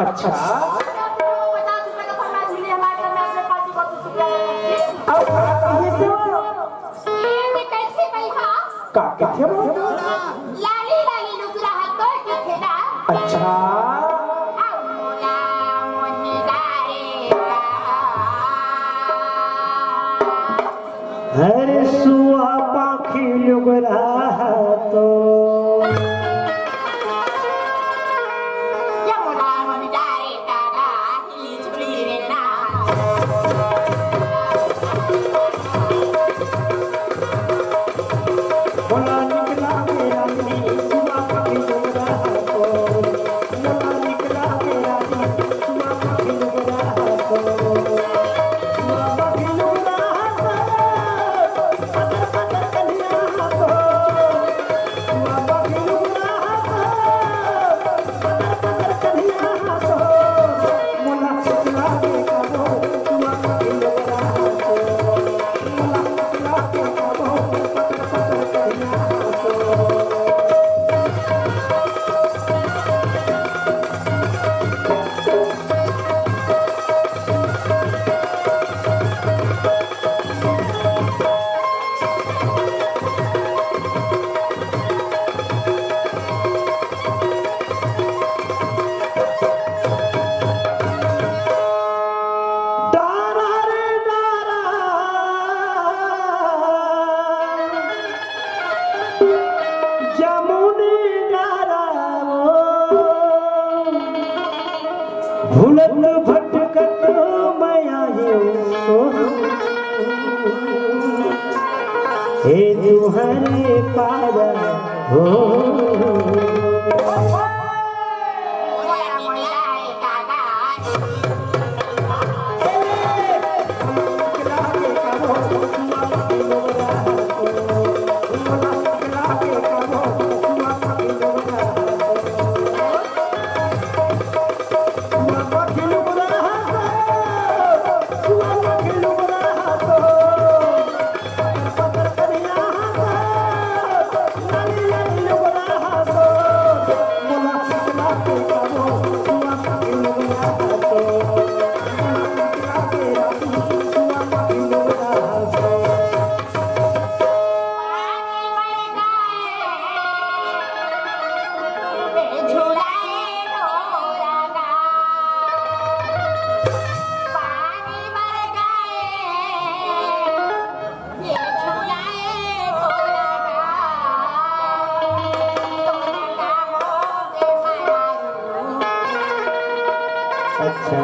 अच्छा का किथे लाली लाली लुक रहा तो किथे ना अच्छा मोला मोही डारेगा हरे सुआ पाखी लुग रहा तो मोला मोही डारेगा हिली झुली रे ना बोला निकला मेरा नी सुआ पाखी लुग रहा तो बोला निकला मेरा नी सुआ पाखी लुग रहा तो सुआ पाखी लुग रहा तो पतर पतर कन्या तो सुआ पाखी लुग रहा तो पतर पतर कन्या तो मोला निकला के कहो सुआ पाखी लुग रहा तो मोला निकला के कहो पतर पतर कन्या तो डारा रे डारा जमुनी डारा भूलत भटकत माया हे तुहरे पारा हो मोला मोही डारेगा अच्छा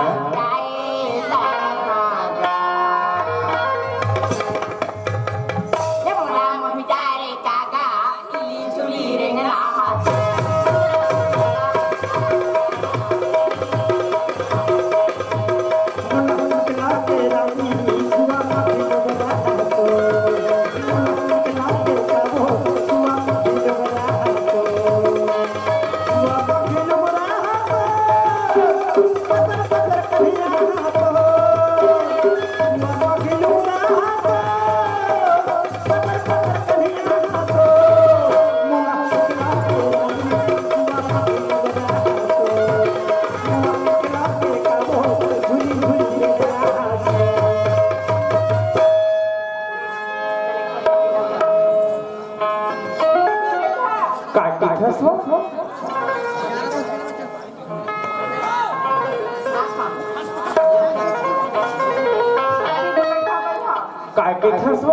काय के खसव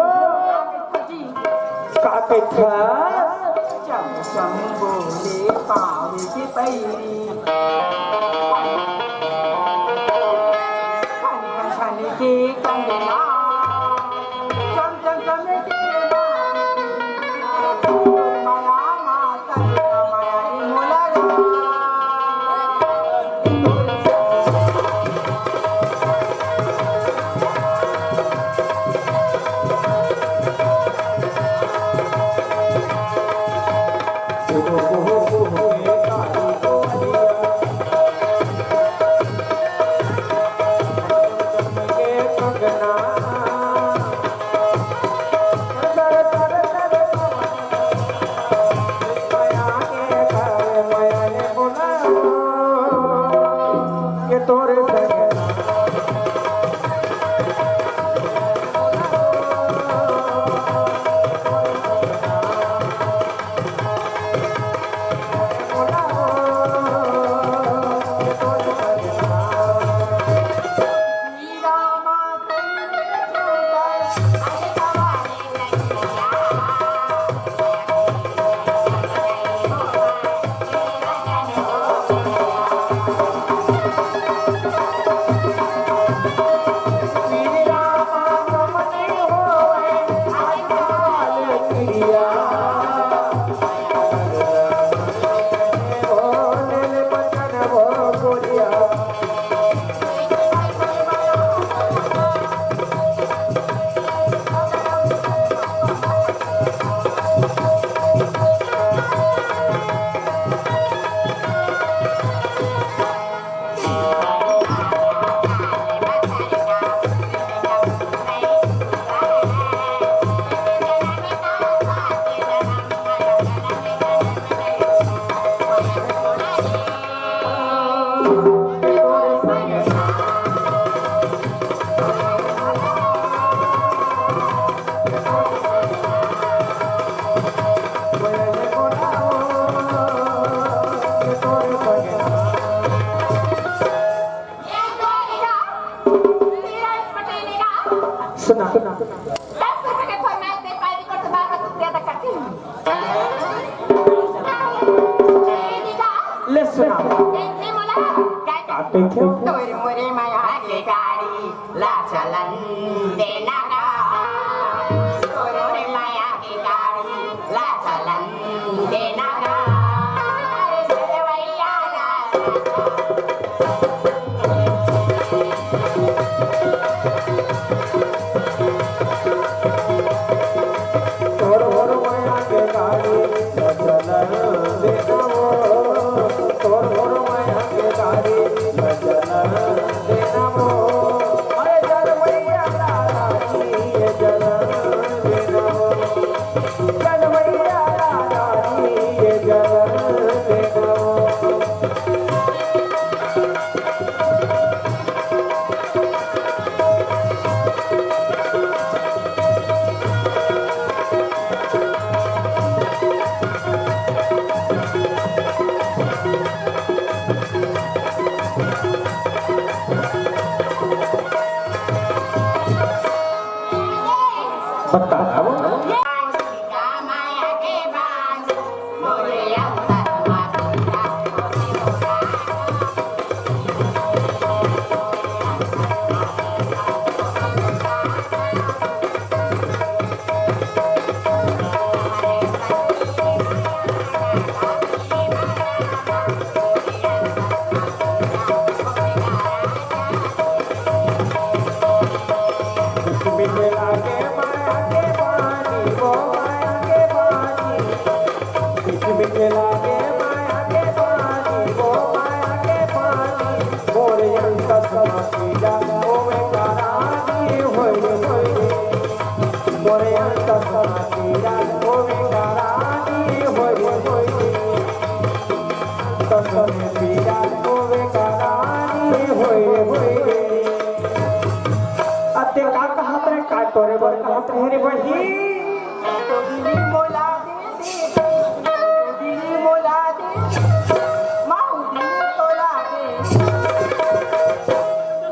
का के खस बोले पावे के पैरी खाने के कंगना चम चम चम के माया माता माया मोला तोरे सुना ले सुना आते क्यों मुरे माया के गाड़ी ला चलन देना का मुरे माया की गाड़ी ला चलन देना का भैया तोर माया के गाड़ी चलन देना वो तोर माया के गाड़ी चलन देना वो अरे चल मैया रानी ये चलन देना वो चल मैया रानी ये चलन देना वो बता माया के बांध मोरे अंतर माता मिला के माया के पानी वो माया के पानी मिला के माया के पानी वो माया के पानी मोरे अंतर समाती जा ओ में करानी होई मोरे अंतर समाती जा ओ में करानी होई तब में पीरा ओ में करानी होई अते का कहत रे का तोरे बर कहत रे बही तो दिली मोला दे दिली मोला दे माऊ दिली तोला दे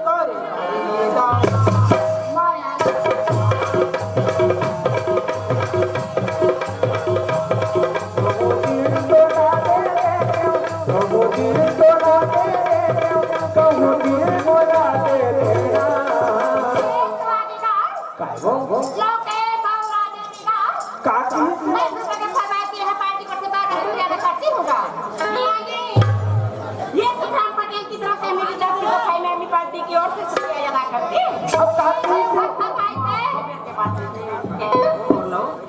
करे दा माया वो दिल तोड़ा दे वो दिल तोड़ा दे कहूँ दिल मोला दे तेरा काय वो लोके बावला देगा का मैं तुझे फरमाती है पार्टी करके बाहर हो जाना करती हूँगा ये सुल्तान पटेल की तरफ से मेरी जाति को खाई मैं अपनी पार्टी की ओर से शुक्रिया अदा करती हूँ अब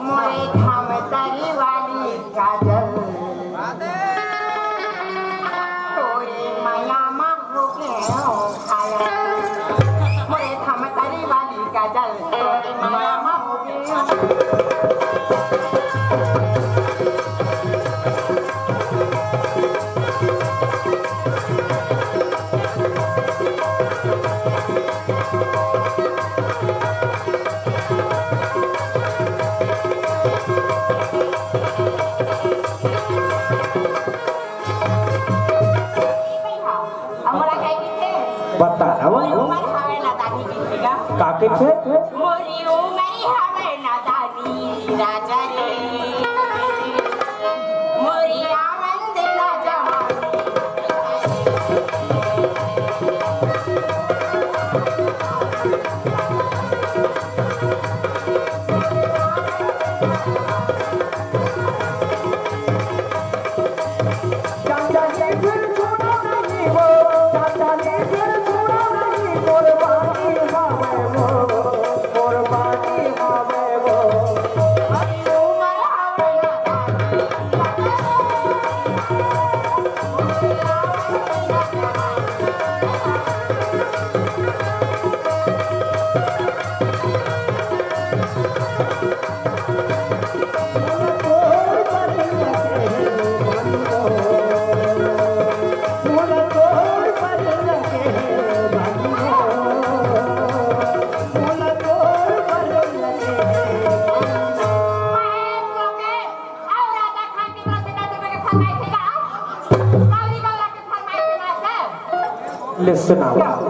मोरे धाम तरी वाली काजल आम्हाला काय किती बता मोरी उमर हवे ना दानी किती का काके छे मोरी उमर हवे ना दानी राजा रे मोरी आनंद ना जवानी चाचा ने फिर छोड़ा नहीं वो चाचा ने फिर छोड़ा नहीं कुर्बानी हावे वो कुर्बानी हावे वो मोरी उमर हवे ना दानी Listen now.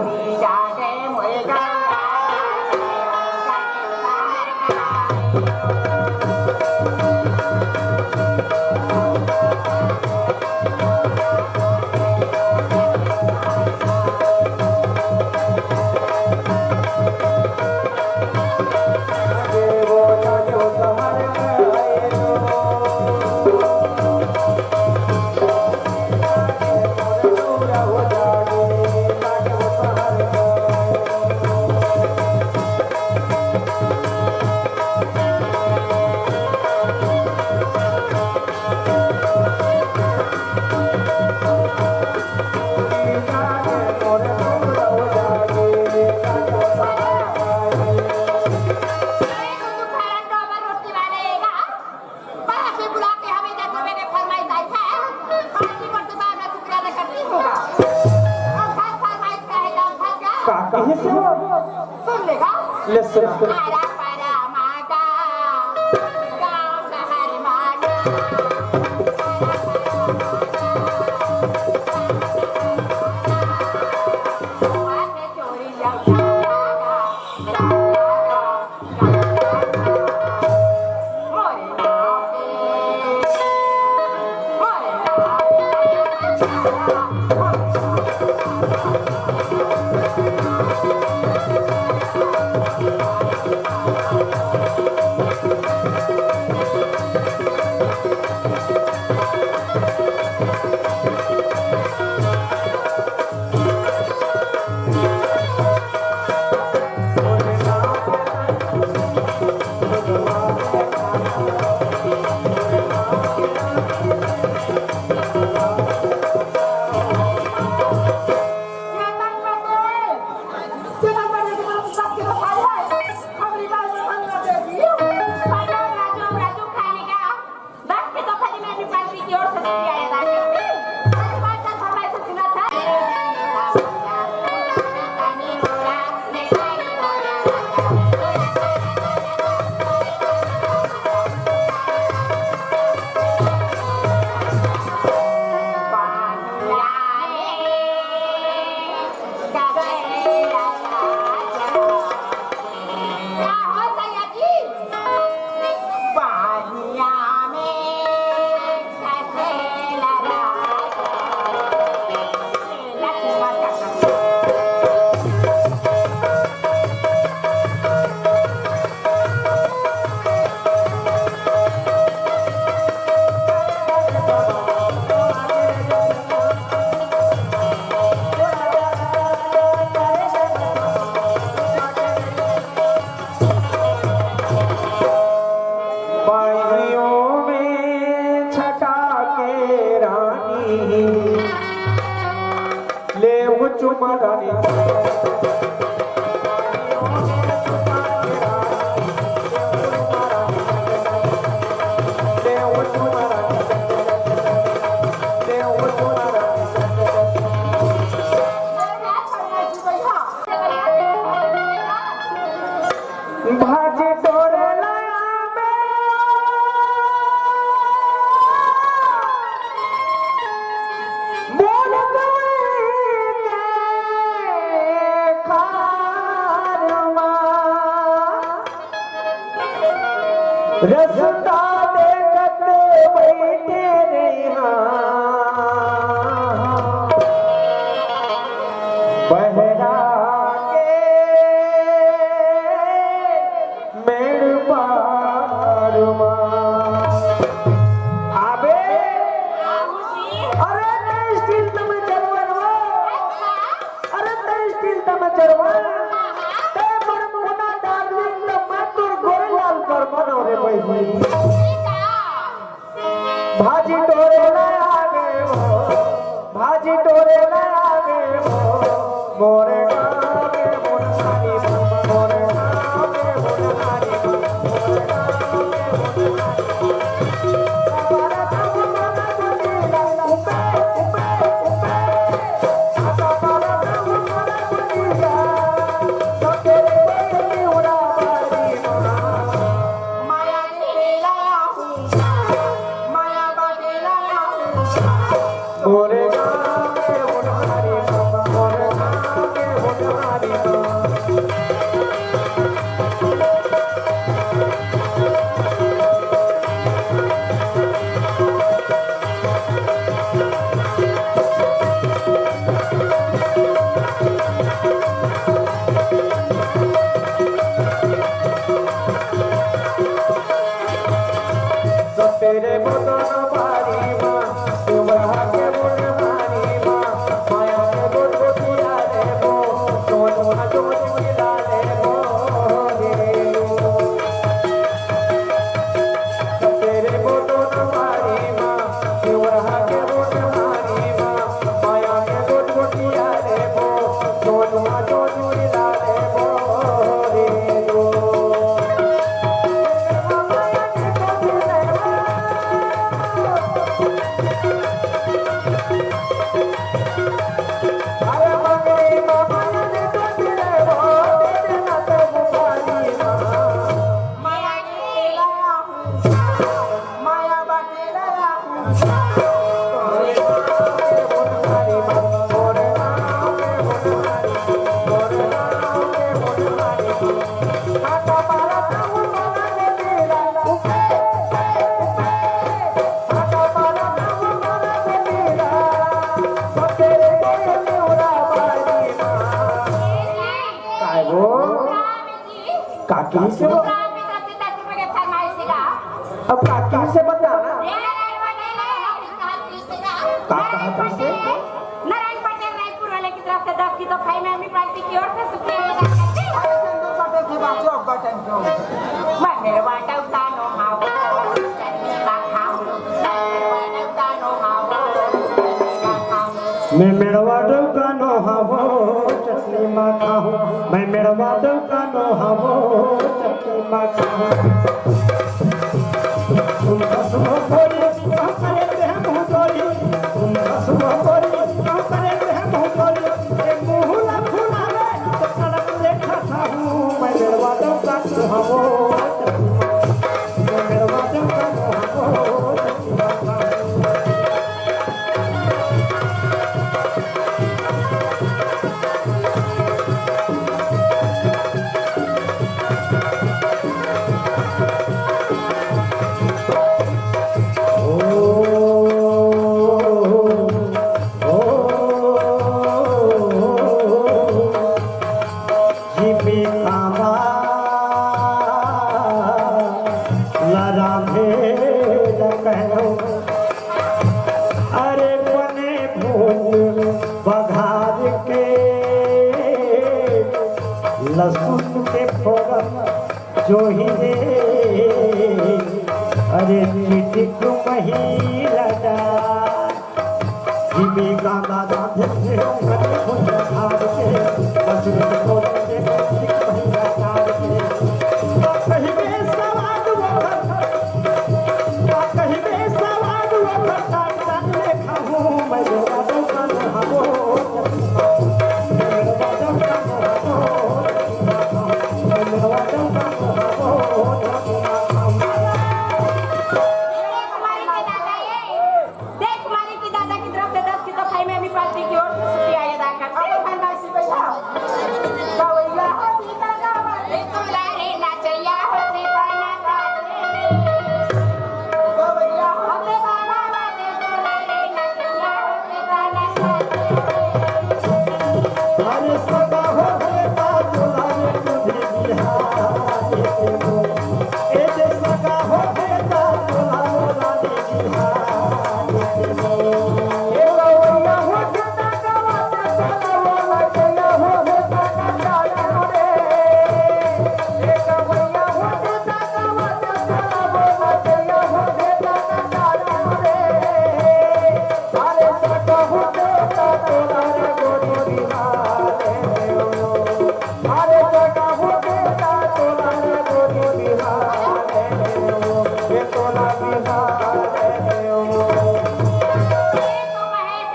Listen. रसता देखते बैठे रहा बहरा के मेड़ पारुमा आबे अरे नहीं स्टील तम चरवा अरे नहीं स्टील तम चरवा ते मन मुना डार्लिंग न मातुर गोरेलाल पर मनोरे बैठी भाजी टोरे लाया गे हो भाजी टोरे लाया गे हो मोरे गावे मुनानी मोरे गावे मुनानी मोरे गावे मुनानी बाबा तम मना दुनिया उपे उपे उपे आता बाबा तम मना दुनिया तो तेरे कोई उड़ा बारी माया तेरे लाया हूँ माया बाटे लाया हूँ मोरे गावे मुनानी मोरे गावे मुनानी तो तेरे बदन बारी माँ सुबह के बुन मारी माँ माया के बुन बुटिया ले वो सोना जो मिला ले वो तो तेरे बदन बारी माँ सुबह के बुन मारी माँ माया के बुन बुटिया ले वो सोना जो मिला ले वो अरे मंगली मामा ने तो दिले वो तेरे ना तो बुखारी माया तेरे लाया हूँ माया बाटे लाया हूँ काकी से वो अब काकी से बताना काका से नारायण पटेल रायपुर वाले की तरफ से 10 की तो खाई में अम्मी पार्टी की ओर से शुक्रिया अदा करती हूँ। मैं मेरे वाटा उतानो हावो चटनी का खाऊं मैं वाटा उतानो हावो चटनी का खाऊं मैं मेरवा डोका नो हावो चटनी मा खाऊं मैं मेरवा डोका नो हावो चटनी मा खाऊं तुम कसम खोरी कहाँ करे ते हम भोजोरी तुम कसम खोरी कहाँ करे ते हम भोजोरी एक मुहला फुलावे तो सड़क देखा था हूँ मैं मेरवा डोका नो हावो चटनी मा मैं मेरवा डोका नो हावो चटनी मा खाऊं अरे बने भूल बघार के लहसुन के फोरन जो ही दे अरे चिटिक महिला जिमी गांगा राधे से बने भूल बघार के लहसुन के फोरन से चिटिक महिला के कहीं में सवाद वो कहीं में सवाद वो जान ले खाऊं मैं मेरा दुकान हावो मेरा दुकान हावो मेरा दुकान हावो देख कुमारी के दादा की तरफ से 10 की तो खाई में अम्मी पार्टी की ओर से शुक्रिया कहूँ बेटा तोरा रे गोरी बिहारे अरे कहूँ बेटा तोरा रे गोरी बिहारे ये तोला बिहारे तो महेश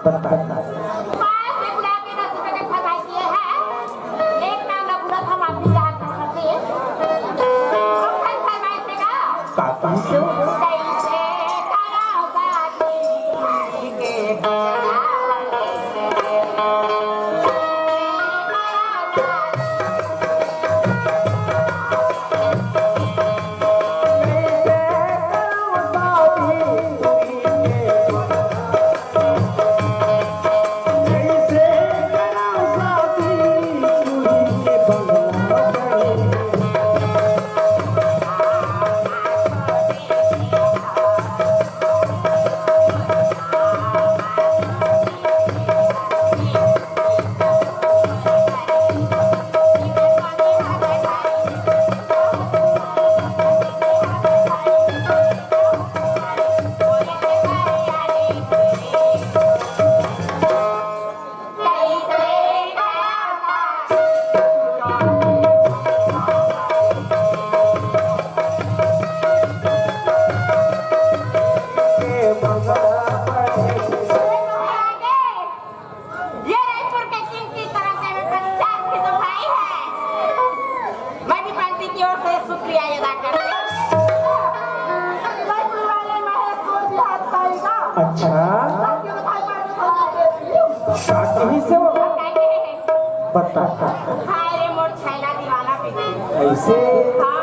बता पास में बुला के 10 रुपए का सगाई किए हैं एक नाम का पूरा हम आपकी जान करते हैं हम खाई फरमाइश देगा काका से कैसे कराओगा के ये रायपुर के किंग की तरफ से मैं 50 की दुहाई है मैं पंडित की ओर से शुक्रिया अदा करती हूँ रायपुर वाले महेश को भी हाथ पाएगा अच्छा क्यों भाई काकी से बता हाय रे मोर छैला दीवाना पे ऐसे हाँ